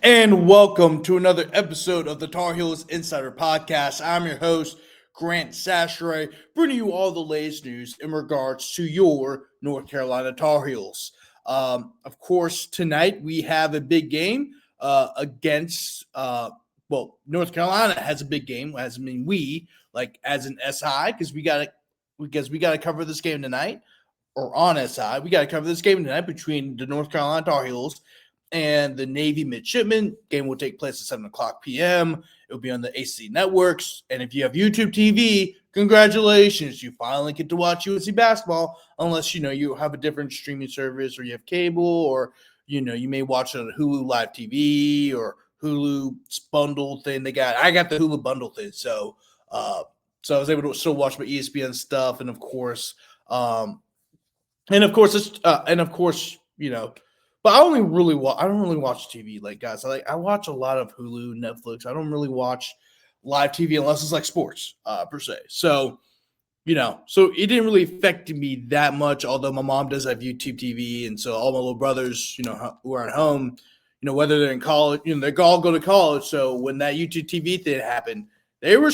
And welcome to another episode of the Tar Heels Insider Podcast. I'm your host, Grant Chachere, bringing you all the latest news in regards to your North Carolina Tar Heels. Of course, tonight we have a big game against, North Carolina has a big game, as I mean as an SI, because we got to cover this game tonight, or on SI. We got to cover this game tonight between the North Carolina Tar Heels and the Navy Midshipmen. Game will take place at 7 o'clock p.m. It will be on the ACC networks. And if you have YouTube TV, congratulations. You finally get to watch UNC basketball, unless, you have a different streaming service or you have cable, or, you may watch it on Hulu Live TV or Hulu's bundle thing. I got the Hulu bundle thing. So I was able to still watch my ESPN stuff. And of course, but I don't really watch TV, like, guys. I watch a lot of Hulu, Netflix. I don't really watch live TV unless it's like sports, per se. So so it didn't really affect me that much. Although my mom does have YouTube TV, and so all my little brothers, who are at home, whether they're in college, they all go to college. So when that YouTube TV thing happened, they were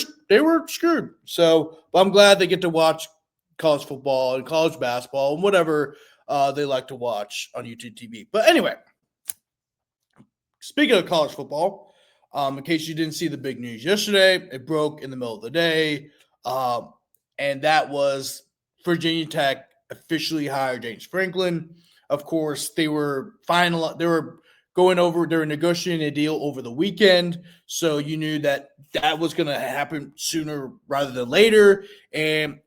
screwed. So, but I'm glad they get to watch college football and college basketball and whatever they like to watch on YouTube TV. But anyway, speaking of college football, in case you didn't see the big news yesterday, it broke in the middle of the day, and that was Virginia Tech officially hired James Franklin. Of course, they were negotiating a deal over the weekend, so you knew that was going to happen sooner rather than later, and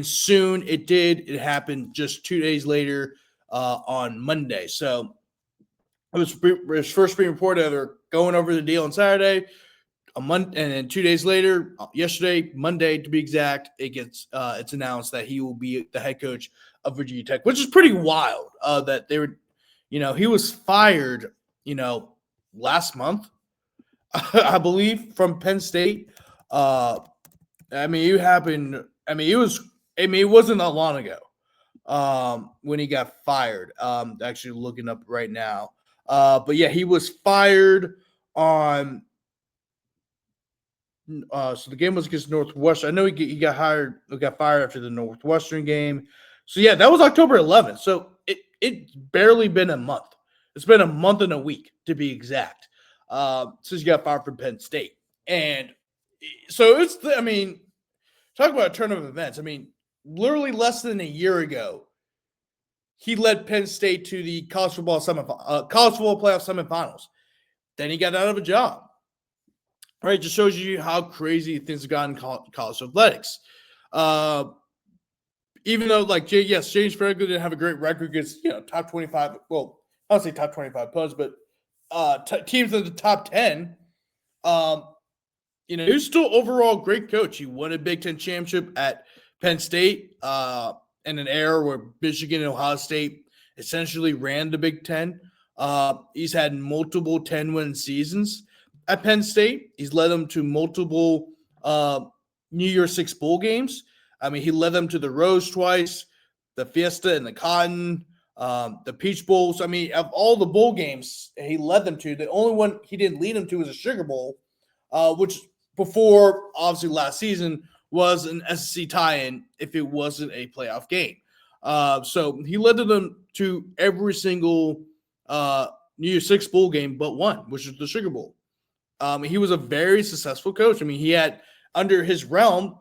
soon it did. It happened just 2 days later on Monday. So it was first being reported that they're going over the deal on Saturday, and then 2 days later, yesterday, Monday to be exact, it's announced that he will be the head coach of Virginia Tech, which is pretty wild. That they were, he was fired, last month, I believe, from Penn State. It wasn't that long ago when he got fired. Actually looking up right now. But yeah, he was fired on so the game was against Northwestern. I know he got fired after the Northwestern game. So yeah, that was October 11th. So it's barely been a month. It's been a month and a week, to be exact, since he got fired from Penn State. And so talk about a turn of events. Literally less than a year ago, he led Penn State to the college football playoff semifinals. Then he got out of a job. All right, just shows you how crazy things have gotten in college athletics. Even though, James Franklin didn't have a great record against, top 25. Well, I don't say top 25 plus, but teams in the top 10. He was still overall great coach. He won a Big Ten championship at Penn State in an era where Michigan and Ohio State essentially ran the Big Ten. He's had multiple 10-win seasons at Penn State. He's led them to multiple New Year's Six bowl games. He led them to the Rose twice, the Fiesta and the Cotton, the Peach Bowls. Of all the bowl games he led them to, the only one he didn't lead them to was a Sugar Bowl, which before, obviously, last season was an SEC tie-in if it wasn't a playoff game. So he led them to every single New Year's Six bowl game but one, which was the Sugar Bowl. He was a very successful coach. He had, under his reign,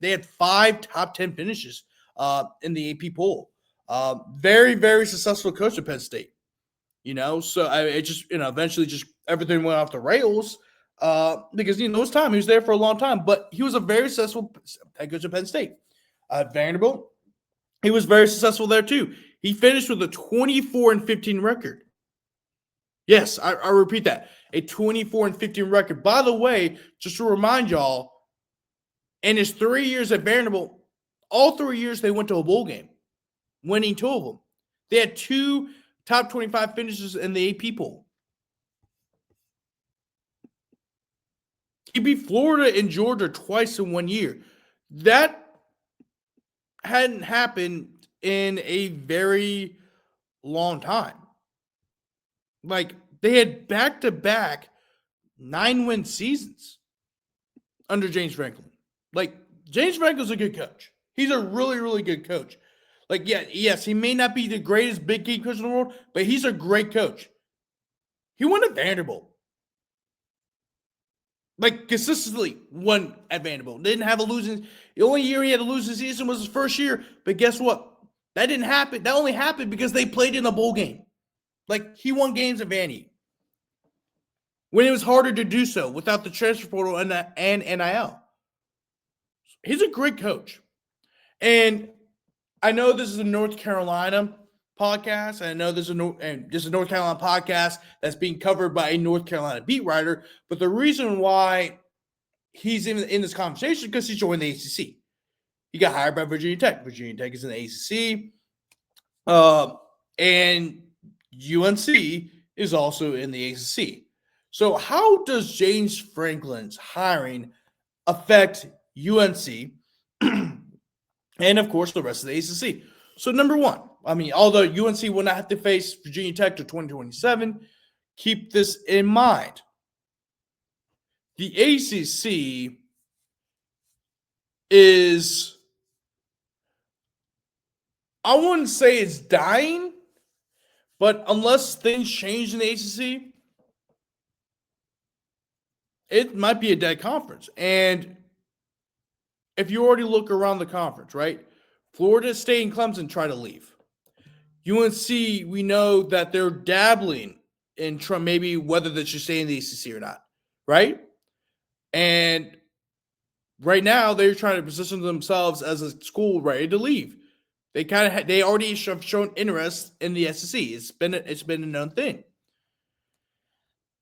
they had 5 top 10 finishes in the AP poll. Very, very successful coach at Penn State. So it just, eventually just everything went off the rails because, it was time. He was there for a long time, but he was a very successful head coach at Penn State. Vanderbilt, he was very successful there too. He finished with a 24-15 record. Yes, I repeat that. A 24-15 record. By the way, just to remind y'all, in his 3 years at Vanderbilt, all 3 years they went to a bowl game, winning 2 of them. They had 2 top 25 finishes in the AP poll. He beat Florida and Georgia twice in 1 year. That hadn't happened in a very long time. They had back-to-back 9-win seasons under James Franklin. Like, James Franklin's a good coach. He's a really, really good coach. Like, yes, he may not be the greatest big game coach in the world, but he's a great coach. He won at Vanderbilt. Like, consistently won at Vanderbilt. Didn't have a losing. The only year he had a losing season was his first year. But guess what? That didn't happen. That only happened because they played in a bowl game. Like, he won games at Vandy when it was harder to do so without the transfer portal and NIL. He's a great coach. And I know this is a North Carolina podcast. And I know this is a North Carolina podcast that's being covered by a North Carolina beat writer. But the reason why he's in this conversation is because he joined the ACC. He got hired by Virginia Tech. Virginia Tech is in the ACC. And UNC is also in the ACC. So how does James Franklin's hiring affect UNC and, of course, the rest of the ACC? So, number one, although UNC will not have to face Virginia Tech to 2027, keep this in mind. The ACC is, I wouldn't say it's dying, but unless things change in the ACC, it might be a dead conference. And if you already look around the conference, right? Florida State and Clemson try to leave. UNC, we know that they're dabbling in maybe whether they should stay in the ACC or not, right? And right now, they're trying to position themselves as a school ready to leave. They already have shown interest in the SEC. It's been a known thing.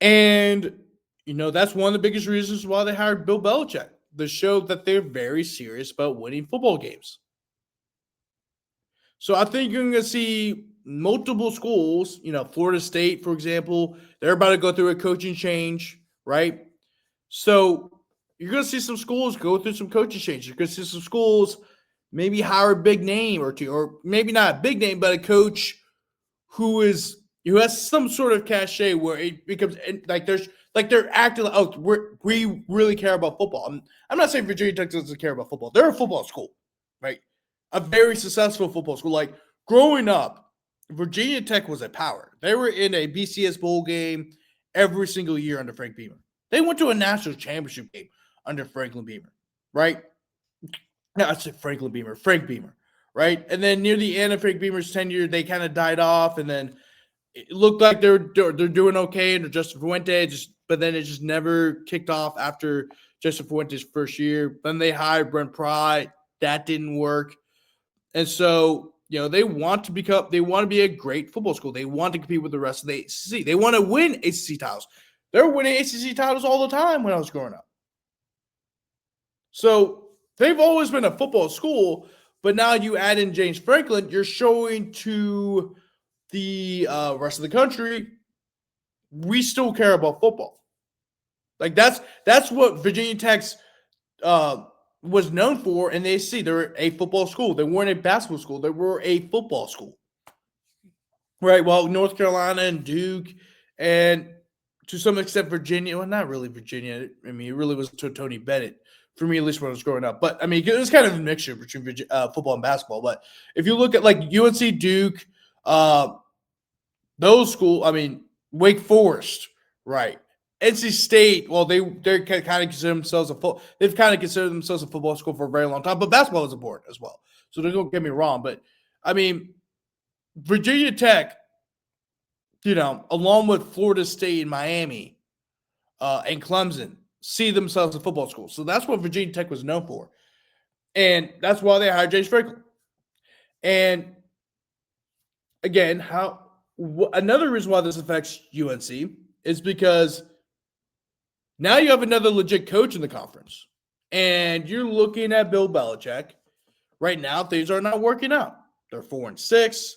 And that's one of the biggest reasons why they hired Bill Belichick, to show that they're very serious about winning football games. So I think you're going to see multiple schools, Florida State, for example, they're about to go through a coaching change, right? So you're going to see some schools go through some coaching changes. You're going to see some schools maybe hire a big name or two, or maybe not a big name, but a coach who has some sort of cachet where it becomes like they're acting like, we really care about football. I'm not saying Virginia Tech doesn't care about football. They're a football school, right? A very successful football school. Like, growing up, Virginia Tech was a power. They were in a BCS bowl game every single year under Frank Beamer. They went to a national championship game under Franklin Beamer, right? No, I said Franklin Beamer, Frank Beamer, right? And then near the end of Frank Beamer's tenure, they kind of died off, and then it looked like they're doing okay under Justin Fuente, but then it just never kicked off after Justin Fuente's first year. Then they hired Brent Pry. That didn't work. And so, they want to be a great football school. They want to compete with the rest of the ACC. They want to win ACC titles. They're winning ACC titles all the time when I was growing up. So they've always been a football school, but now you add in James Franklin, you're showing to the rest of the country, we still care about football. Like, that's what Virginia Tech's was known for, and they see they're a football school. They weren't a basketball school. They were a football school. Right, well, North Carolina and Duke and to some extent Virginia, well, not really Virginia. It really was to Tony Bennett, for me, at least when I was growing up. But, it was kind of a mixture between football and basketball. But if you look at, like, UNC, Duke, those schools, Wake Forest, right? NC State, well, they're kind of consider themselves they've kind of considered themselves a football school for a very long time, but basketball is important as well. So don't get me wrong, but Virginia Tech, along with Florida State and Miami, and Clemson, see themselves as a football school. So that's what Virginia Tech was known for, and that's why they hired James Franklin. And again, another reason why this affects UNC is because now you have another legit coach in the conference, and you're looking at Bill Belichick. Right now, things are not working out. They're 4-6.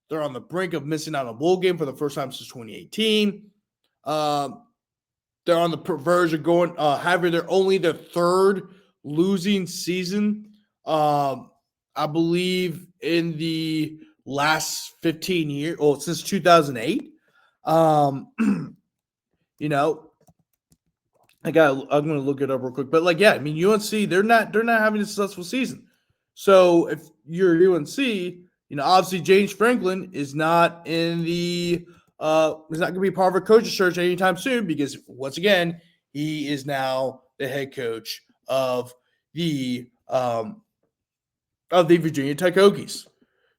They're on the brink of missing out on a bowl game for the first time since 2018. They're on the verge of going having their third losing season. I believe in the last 15 years, since 2008. You know, I'm going to look it up real quick. But like, yeah, I mean, UNC, they're not having a successful season. So if you're UNC, obviously James Franklin is not in the is not going to be part of a coaching search anytime soon because once again, he is now the head coach of the Virginia Tech Hokies.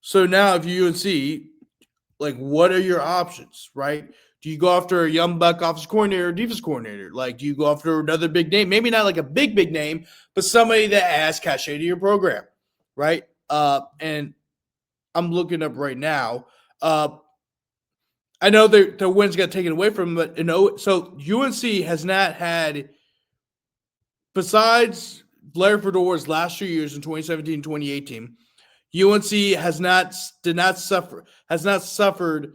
So now if you're UNC, like, what are your options, right? Do you go after a young buck offensive coordinator or defense coordinator? Like, do you go after another big name? Maybe not like a big name, but somebody that adds cachet to your program, right? And I'm looking up right now. I know the wins got taken away from them, but so UNC has not had, besides Blair Fedora's last 2 years in 2017 and 2018, UNC has not suffered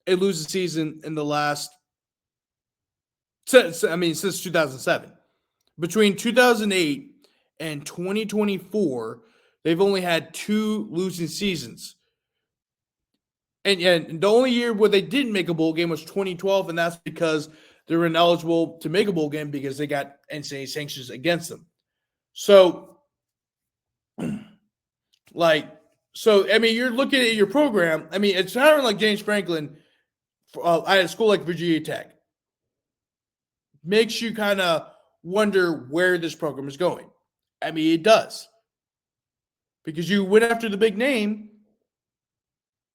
a losing season in the last since 2007. Between 2008 and 2024, they've only had 2 losing seasons. And the only year where they didn't make a bowl game was 2012, and that's because they were ineligible to make a bowl game because they got NCAA sanctions against them. So, you're looking at your program. I mean, it's hiring like James Franklin at a school like Virginia Tech. Makes you kind of wonder where this program is going. I mean, it does. Because you went after the big name,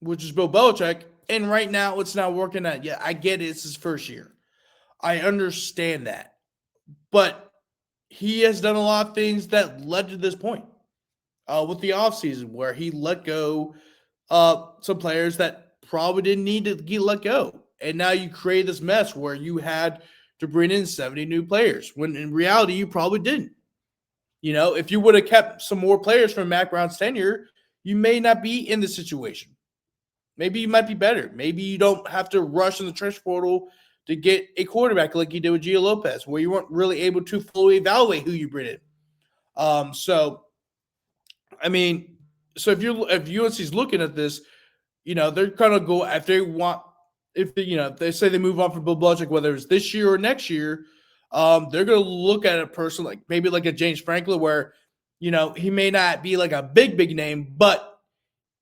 which is Bill Belichick, and right now it's not working out. Yeah, I get it. It's his first year. I understand that. But he has done a lot of things that led to this point. With the offseason, where he let go some players that probably didn't need to get let go. And now you create this mess where you had to bring in 70 new players, when in reality you probably didn't. If you would have kept some more players from Mac Brown's tenure, you may not be in this situation. Maybe you might be better. Maybe you don't have to rush in the transfer portal to get a quarterback like you did with Gio Lopez, where you weren't really able to fully evaluate who you bring in. So if UNC's looking at this, they're gonna go if they say they move on from Bill Belichick, whether it's this year or next year, they're gonna look at a person like maybe like a James Franklin, where he may not be like a big name, but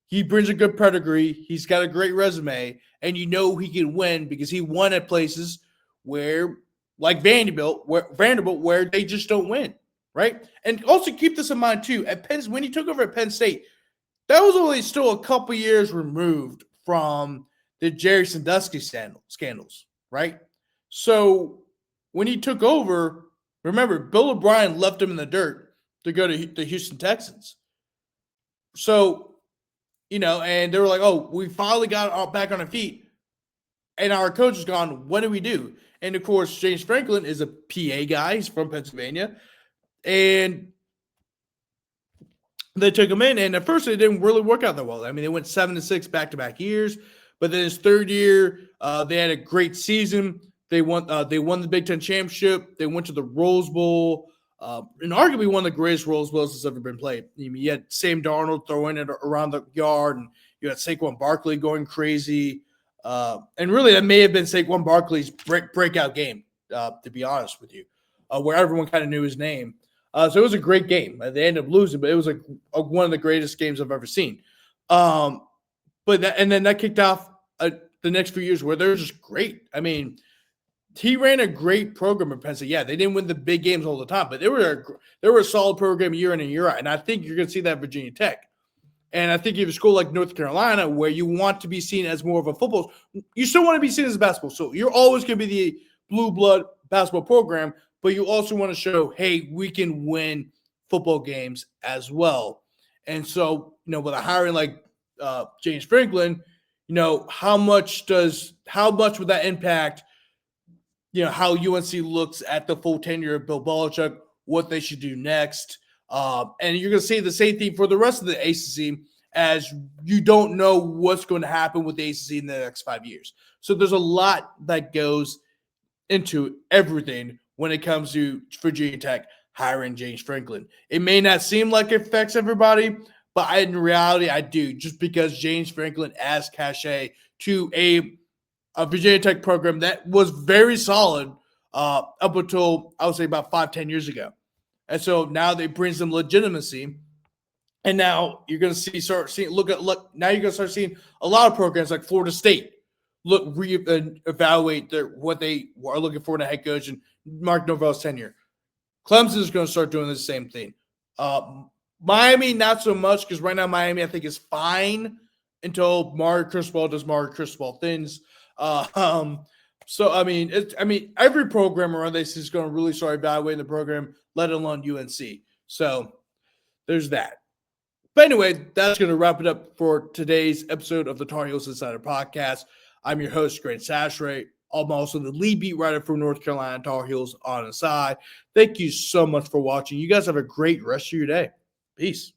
he brings a good pedigree. He's got a great resume, and he can win because he won at places where, like Vanderbilt, where they just don't win, right? And also keep this in mind too. When he took over at Penn State, that was only still a couple years removed from the Jerry Sandusky scandals, right? So when he took over, remember, Bill O'Brien left him in the dirt to go to the Houston Texans. So, and they were like, oh, we finally got back on our feet, and our coach is gone. What do we do? And, of course, James Franklin is a PA guy. He's from Pennsylvania. And they took him in, and at first it didn't really work out that well. I mean, they went 7-6 back-to-back years, but then his third year, they had a great season. They won the Big Ten championship. They went to the Rose Bowl, and arguably one of the greatest Rose Bowls that's ever been played. I mean, you had Sam Darnold throwing it around the yard, and you had Saquon Barkley going crazy. And really, that may have been Saquon Barkley's breakout game, to be honest with you, where everyone kind of knew his name. So it was a great game. They ended up losing, but it was one of the greatest games I've ever seen. But then that kicked off the next few years where they're just great. I mean, he ran a great program in Penn State. Yeah, they didn't win the big games all the time, but they were a solid program year in and year out. And I think you're going to see that at Virginia Tech. And I think if you have a school like North Carolina, where you want to be seen as more of a football, you still want to be seen as a basketball. So you're always going to be the blue blood basketball program, but you also want to show, hey, we can win football games as well. And so, with a hiring like James Franklin, how much would that impact, how UNC looks at the full tenure of Bill Belichick, what they should do next. And you're going to see the same thing for the rest of the ACC, as you don't know what's going to happen with the ACC in the next 5 years. So there's a lot that goes into everything when it comes to Virginia Tech hiring James Franklin. It may not seem like it affects everybody, but in reality, I do, just because James Franklin adds cachet to a a Virginia Tech program that was very solid up until, I would say, about 5-10 years ago. And so now they brings them legitimacy. And now you're going to start seeing, now you're going to start seeing a lot of programs like Florida State evaluate what they are looking for in a head coach and Mark Norvell's tenure. Clemson is going to start doing the same thing. Miami, not so much, because right now Miami, I think, is fine until Mario Cristobal does Mario Cristobal things. So every program around this is going to really start evaluating the program, let alone UNC. So there's that. But anyway, that's going to wrap it up for today's episode of the Tar Heels Insider Podcast. I'm your host, Grant Chachere. I'm also the lead beat writer for North Carolina Tar Heels on the side. Thank you so much for watching. You guys have a great rest of your day. Peace.